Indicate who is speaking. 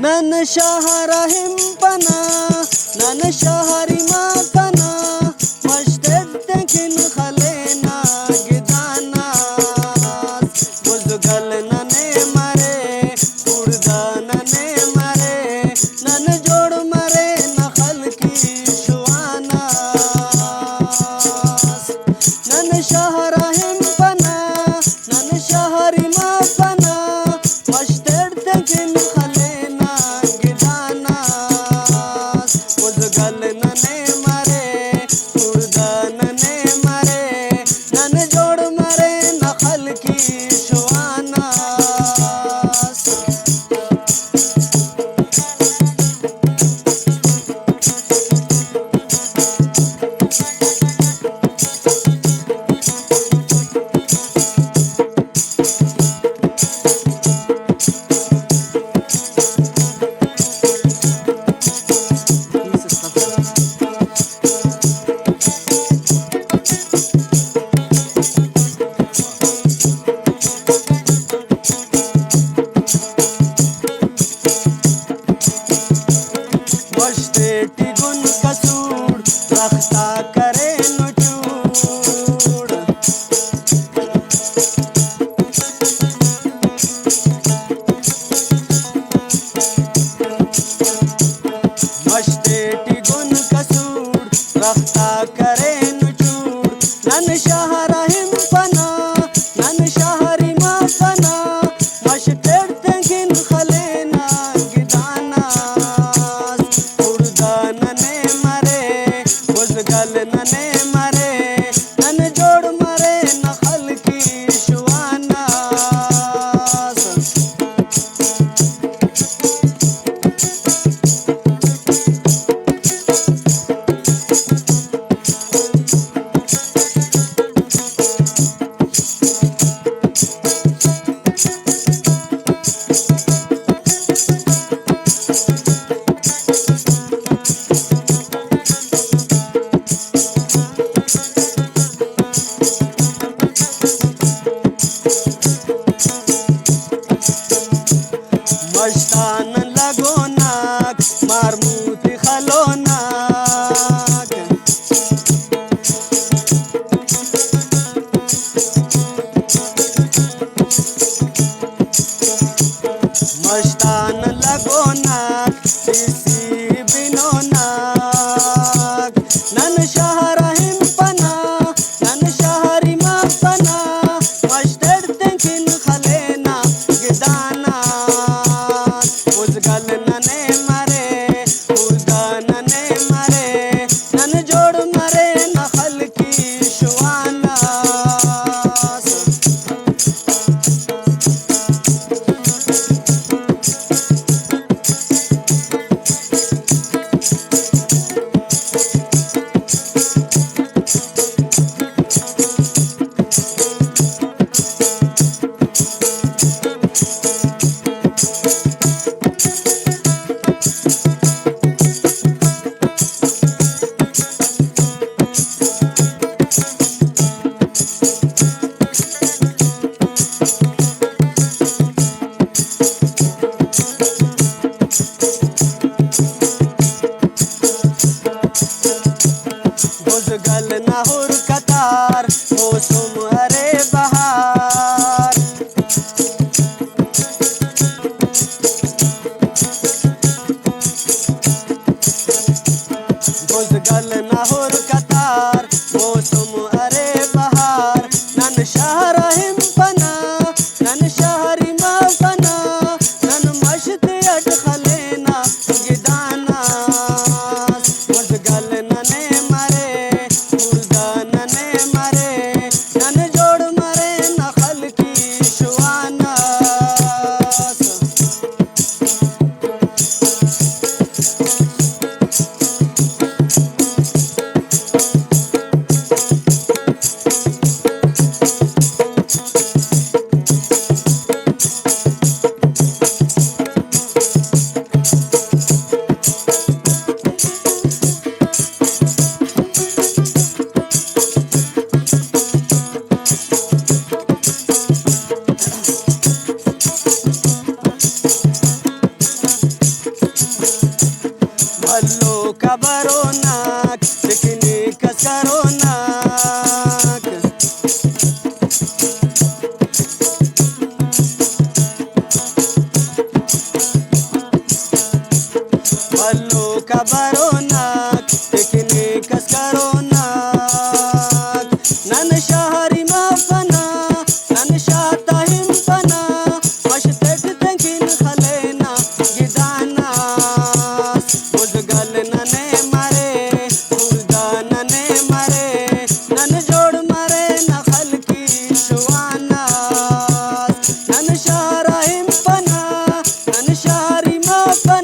Speaker 1: ನನ್ನ ಶಹರ ಹಿಂಪನ ನನ್ನ ಶಹರಿ ಮಾಕನ ಮಸ್ತೆದ್ದಕಿನ ಖಲೇನ ಗಿದಾನ ಮುಜುಗಲ್ ನನೆ ಮರೆ ಉರ್ದ ನನೆ ಮರೆ ನನ್ನ ಜೋಡು ಮರೆ ನಖಲ್ ಕಿ ಶುವಾನ ನನ್ನ ಶಹರ ಹಿಂಪನ ನನ್ನ ಶಹರಿ ಮಾಕನ ಮಸ್ತೆದ್ದಕಿನ ಕಬರೋನಾಕ್ ಪಿಕ್ನಿಕ್ ಕರೋನಾಕ್ ಬಲ್ಲು ಕಬರೋನಾಕ್ ಪಿಕ್ನಿಕ್ ಕರೋನಾಕ್ ನನ್ನ ಶಹರಿ ಮಾಫನ ನನ್ನ ಶಾತ ಹಿಂಪನ ಮಶತೆಕ್ ತಂಕಿನ ಖಲೇನ ಗಿದಾನ ಉದ್ಗಲ್ ನನೆ ಮರೆ ಉಲ್ದಾನ ನೆ ಮರೆ ನನ್ನ ಜೋಡ್ ಮರೆ ನಖಲ್ ಕಿ ಶುವಾನ ನನ್ನ ಶಹರ ಹಿಂಪನ ನನ್ನ ಶಹರಿ ಮಾಫನ